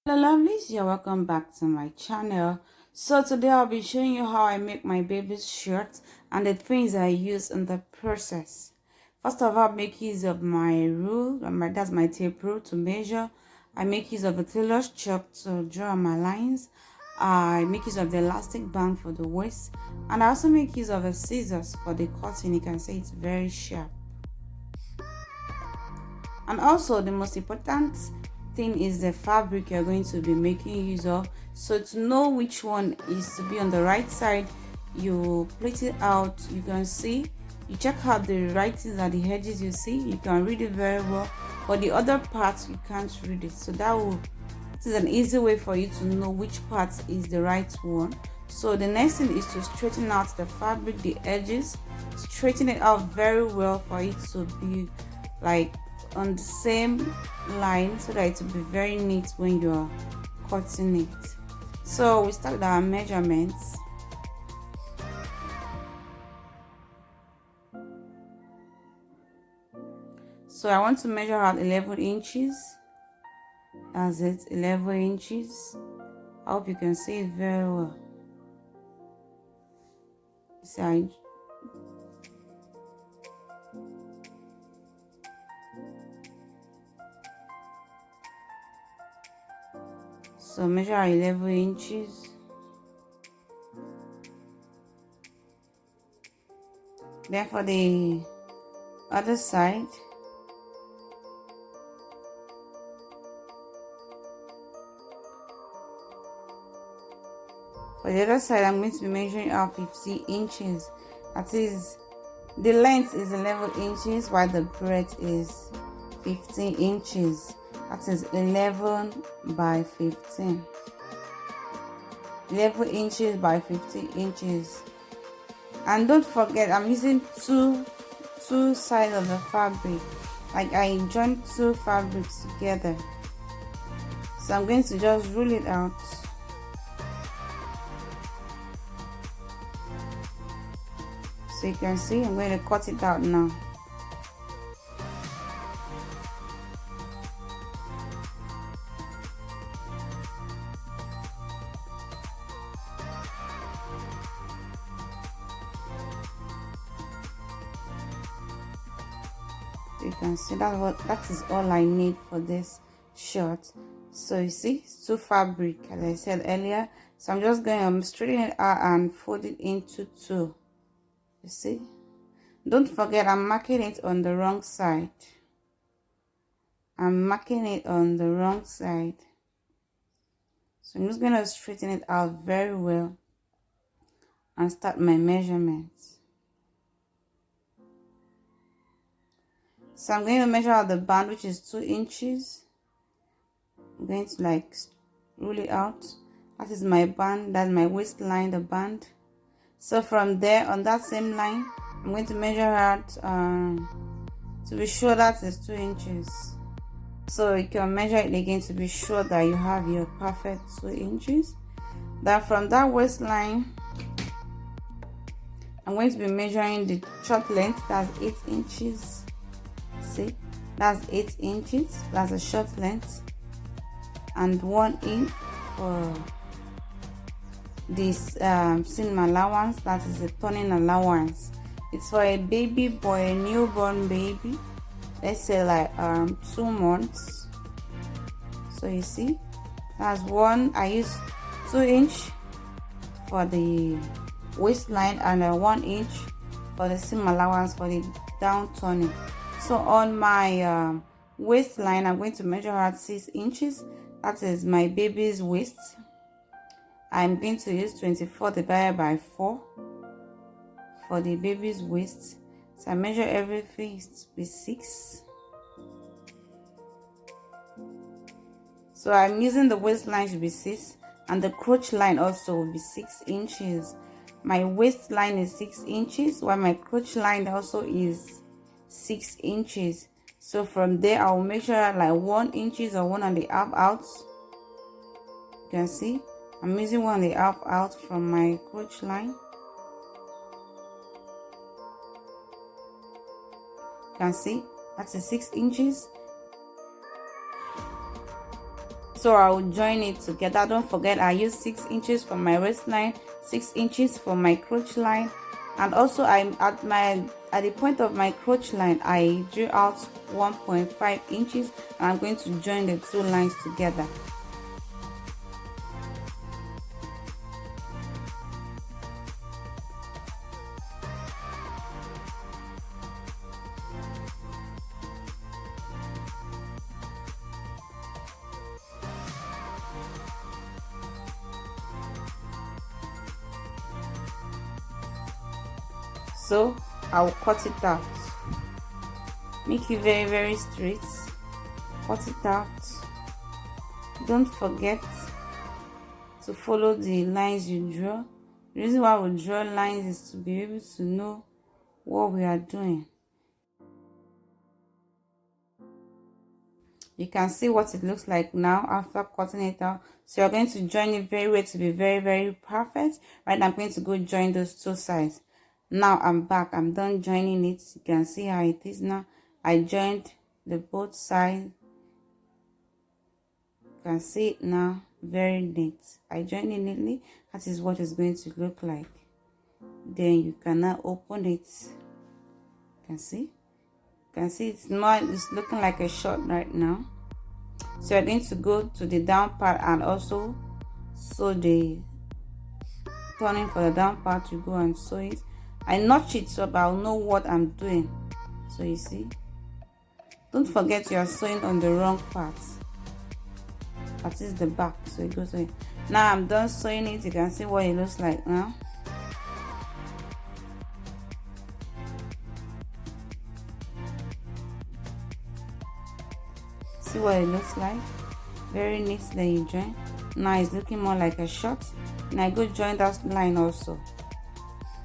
Hello lovelies, you're welcome back to my channel. So today I'll be showing you how I make my baby's shirt and the things I use in the process. First of all, I make use of my rule, that's my tape rule to measure. I make use of the tailor's chalk to draw my lines. I make use of the elastic band for the waist, and I also make use of the scissors for the cutting. You can see it's very sharp. And also the most important thing is the fabric you're going to be making use of. So to know which one is to be on the right side, you plait it out. You can see, you check out the writings at the edges. You see, you can read it very well, but the other parts you can't read it. So this is an easy way for you to know which part is the right one. So the next thing is to straighten out the fabric, the edges, straighten it out very well for it to be like on the same line, so that it will be very neat when you're cutting it. So we start with our measurements. So I want to measure out 11 inches. That's it, 11 inches. I hope you can see it very well. So measure 11 inches. Then for the other side, I'm going to be measuring out 50 inches. That is, the length is 11 inches while the breadth is 15 inches. That is 11 by 15. 11 inches by 15 inches. And don't forget, I'm using two sides of the fabric. Like I joined two fabrics together. So I'm going to just rule it out. So you can see, I'm going to cut it out now. You can see that is all I need for this shirt. So you see, it's two fabric as I said earlier. So I'm just going to straighten it out and fold it into two. You see, don't forget, I'm marking it on the wrong side. I'm marking it on the wrong side. So I'm just going to straighten it out very well and start my measurements. So I'm going to measure out the band, which is 2 inches. I'm going to like rule it out. That is my band, that's my waistline, the band. So from there, on that same line, I'm going to measure out to be sure that is 2 inches. So you can measure it again to be sure that you have your perfect 2 inches. Then from that waistline, I'm going to be measuring the short length, that's 8 inches. See, that's 8 inches, that's a short length, and 1 inch for this seam allowance, that is a turning allowance. It's for a baby boy, a newborn baby, let's say like 2 months. So you see, that's one. I use 2 inch for the waistline and 1 inch for the seam allowance for the down turning. So on my waistline, I'm going to measure out 6 inches. That is my baby's waist. I'm going to use 24 divided by 4 for the baby's waist. So I measure everything to be 6. So I'm using the waistline to be 6, and the crotch line also will be 6 inches. My waistline is 6 inches, while my crotch line also is 6 inches. So from there, I'll measure like 1 inches or 1.5 out. You can see I'm using 1.5 out from my crotch line. You can see that's a 6 inches. So I will join it together. Don't forget I use 6 inches for my waistline, 6 inches for my crotch line, and also I'm at the point of my crotch line I drew out 1.5 inches, and I'm going to join the 2 lines together. So I'll cut it out. Make it very straight. Cut it out. Don't forget to follow the lines you draw. The reason why we draw lines is to be able to know what we are doing. You can see what it looks like now after cutting it out. So you're going to join it very well to be very perfect. Right now I'm going to go join those 2 sides. Now I'm back. I'm done joining it. You can see how it is now. I joined the both sides. You can see it now. Very neat. I joined it neatly. That is what it's going to look like. Then you can now open it. You can see. You can see it's looking like a short right now. So you're going to go to the down part and also sew the turning for the down part. You go and sew it. I notch it so that I'll know what I'm doing. So you see, don't forget you are sewing on the wrong part. That is the back, so it goes away. Now I'm done sewing it. You can see what it looks like now. See what it looks like. Very neat. Then you join. Now it's looking more like a short. And I go join that line also.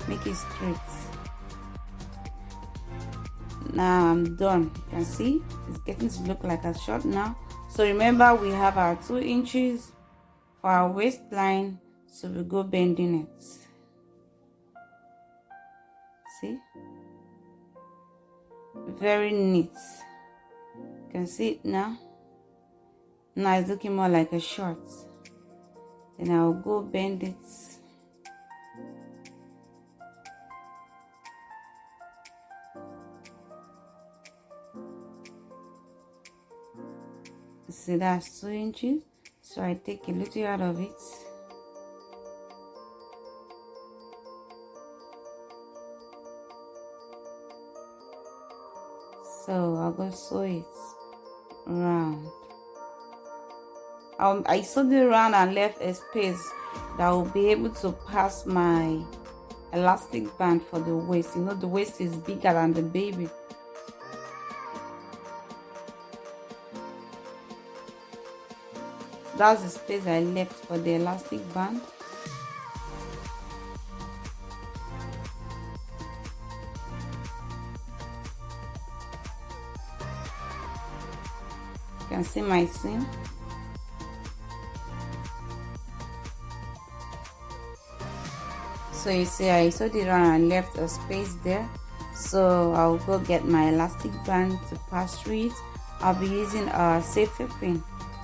Make it straight. Now I'm done. You can see it's getting to look like a short now. So remember we have our 2 inches for our waistline, so we go bending it. See, very neat. You can see it now. Now it's looking more like a short. Then I'll go bend it. See, that's 2 inches, so I take a little out of it. So I'll go sew it round. I sewed it round and left a space that will be able to pass my elastic band for the waist. You know, the waist is bigger than the baby. That's the space I left for the elastic band. You can see my seam. So you see I sewed it around and left a space there. So I'll go get my elastic band to pass through it. I'll be using a safety pin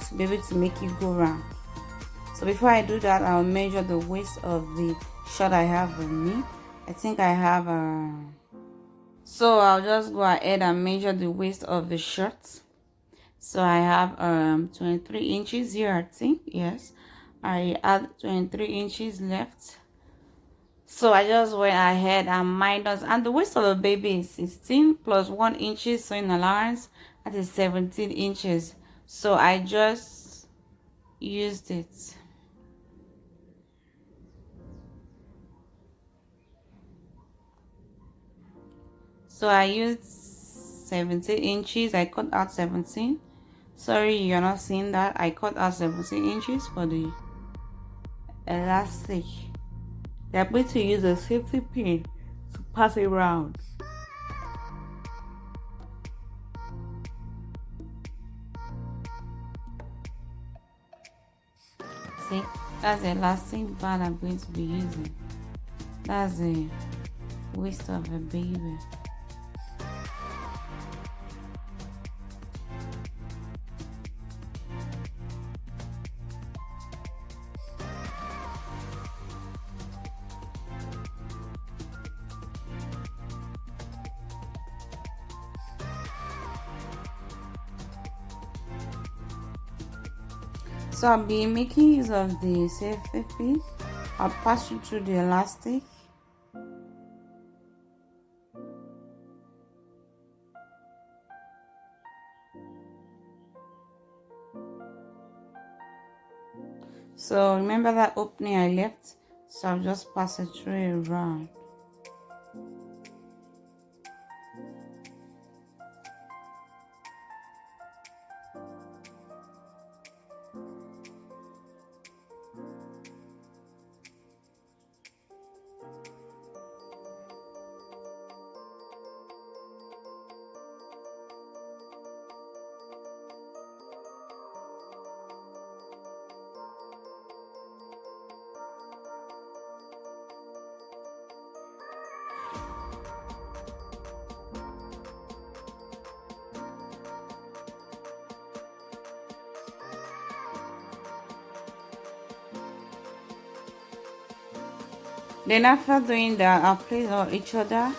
to be able to make it go round. So before I do that, I'll measure the waist of the shirt I have with me. I think I have so I'll just go ahead and measure the waist of the shirt. So I have 23 inches here, I think. Yes, I add 23 inches left. So I just went ahead and minus, and the waist of the baby is 16 plus 1 inch sewing allowance. That is 17 inches. So I just used it. So I used 17 inches. I cut out 17. Sorry, you're not seeing that. I cut out 17 inches for the elastic. They're going to use a safety pin to pass it around. See, that's the elastic band I'm going to be using. That's the waist of a baby. So I'll be making use of the safety pin. I'll pass it through the elastic. So remember that opening I left, so I'll just pass it through around. Then after doing that, I'll place on each other.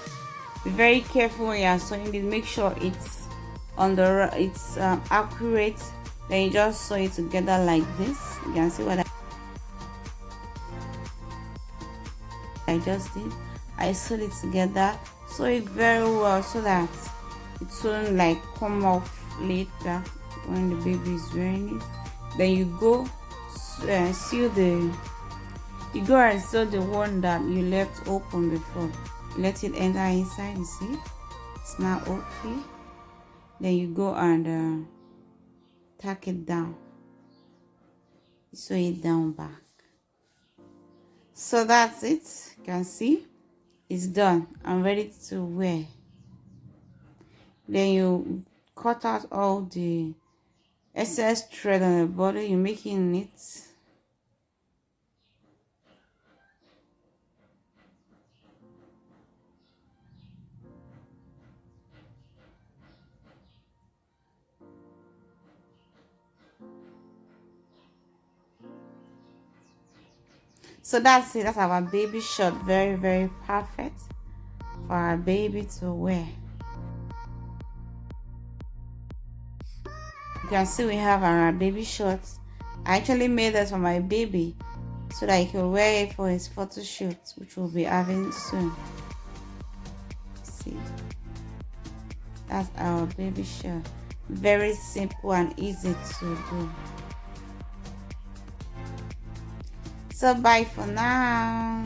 Be very careful when you are sewing this. Make sure it's accurate. Then you just sew it together like this. You can see what I just did. I sewed it together. Sew it very well so that it won't like come off later when the baby is wearing it. Then you go sew the. You go and sew the one that you left open before. Let it enter inside. You see, it's now okay. Then you go and tack it down. Sew it down back. So that's it. You can see it's done. I'm ready to wear. Then you cut out all the excess thread on the body. You're making it. So that's it. That's our baby short. Very, very perfect for our baby to wear. You can see we have our baby shorts. I actually made this for my baby so that he can wear it for his photo shoot, which we'll be having soon. See, that's our baby shirt. Very simple and easy to do. So bye for now.